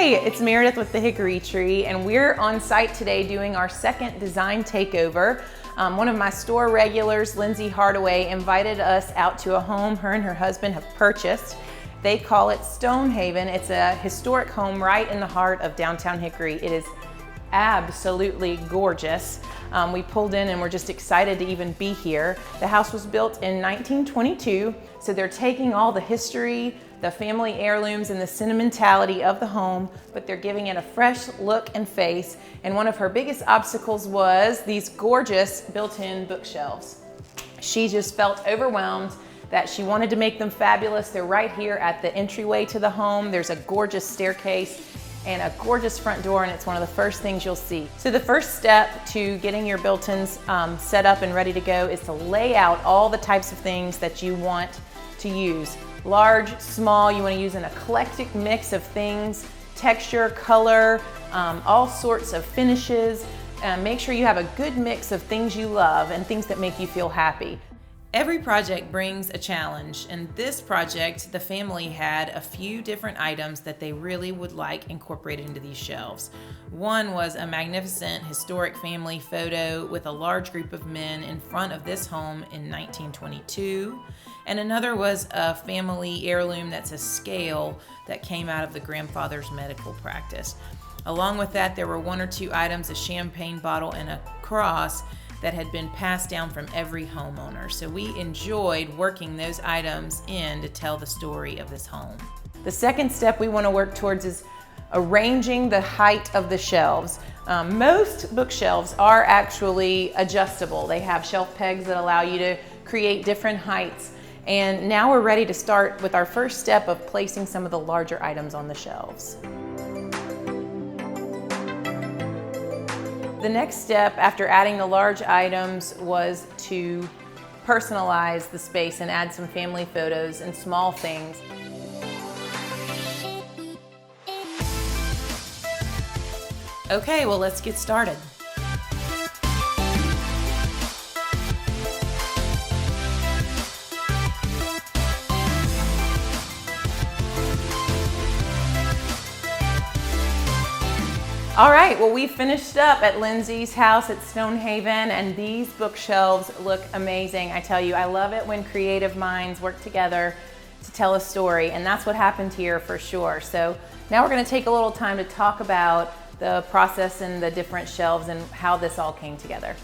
Hey, it's Meredith with the Hickory Tree, and we're on site today doing our second design takeover. One of my store regulars, Lindsay Hardaway, invited us out to a home her and her husband have purchased. They call it Stonehaven. It's a historic home right in the heart of downtown Hickory. It is absolutely gorgeous. We pulled in and we're just excited to even be here. The house was built in 1922, so they're taking all the history, the family heirlooms, and the sentimentality of the home, but they're giving it a fresh look and face. And one of her biggest obstacles was these gorgeous built-in bookshelves. She just felt overwhelmed that she wanted to make them fabulous. They're right here at the entryway to the home. There's a gorgeous staircase and a gorgeous front door, and it's one of the first things you'll see. So the first step to getting your built-ins set up and ready to go is to lay out all the types of things that you want to use. Large, small, you want to use an eclectic mix of things, texture, color, all sorts of finishes. Make sure you have a good mix of things you love and things that make you feel happy. Every project brings a challenge, and this project, the family had a few different items that they really would like incorporated into these shelves. One was a magnificent historic family photo with a large group of men in front of this home in 1922, and another was a family heirloom that's a scale that came out of the grandfather's medical practice. Along with that, there were one or two items, a champagne bottle and a cross, that had been passed down from every homeowner. So we enjoyed working those items in to tell the story of this home. The second step we want to work towards is arranging the height of the shelves. Most bookshelves are actually adjustable. They have shelf pegs that allow you to create different heights. And now we're ready to start with our first step of placing some of the larger items on the shelves. The next step after adding the large items was to personalize the space and add some family photos and small things. Okay, well, let's get started. All right, well, we finished up at Lindsay's house at Stonehaven, and these bookshelves look amazing. I tell you, I love it when creative minds work together to tell a story, and that's what happened here for sure. So now we're gonna take a little time to talk about the process and the different shelves and how this all came together.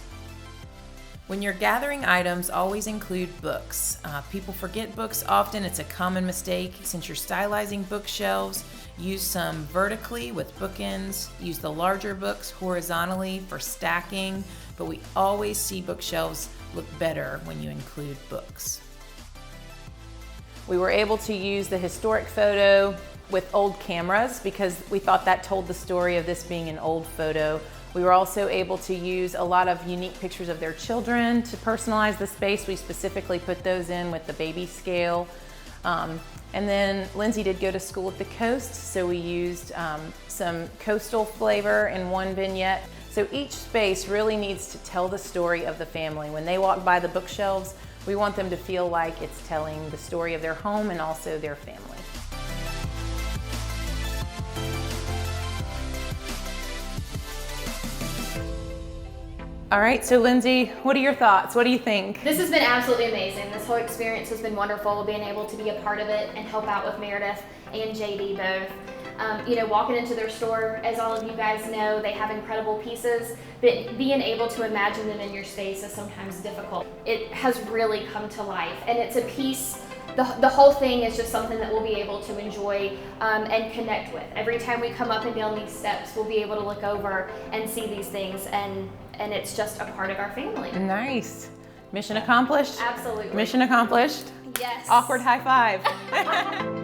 When you're gathering items, always include books. People forget books often. It's a common mistake. Since you're stylizing bookshelves, use some vertically with bookends. Use the larger books horizontally for stacking, but we always see bookshelves look better when you include books. We were able to use the historic photo with old cameras because we thought that told the story of this being an old photo. We were also able to use a lot of unique pictures of their children to personalize the space. We specifically put those in with the baby scale. And then Lindsay did go to school at the coast, so we used some coastal flavor in one vignette. So each space really needs to tell the story of the family. When they walk by the bookshelves, we want them to feel like it's telling the story of their home and also their family. All right, so Lindsay, what are your thoughts? What do you think? This has been absolutely amazing. This whole experience has been wonderful, being able to be a part of it and help out with Meredith and JD both. Walking into their store, as all of you guys know, they have incredible pieces, but being able to imagine them in your space is sometimes difficult. It has really come to life, and it's a piece. The whole thing is just something that we'll be able to enjoy and connect with. Every time we come up and down these steps, we'll be able to look over and see these things, and it's just a part of our family. Nice. Mission accomplished? Absolutely. Mission accomplished? Yes. Awkward high five.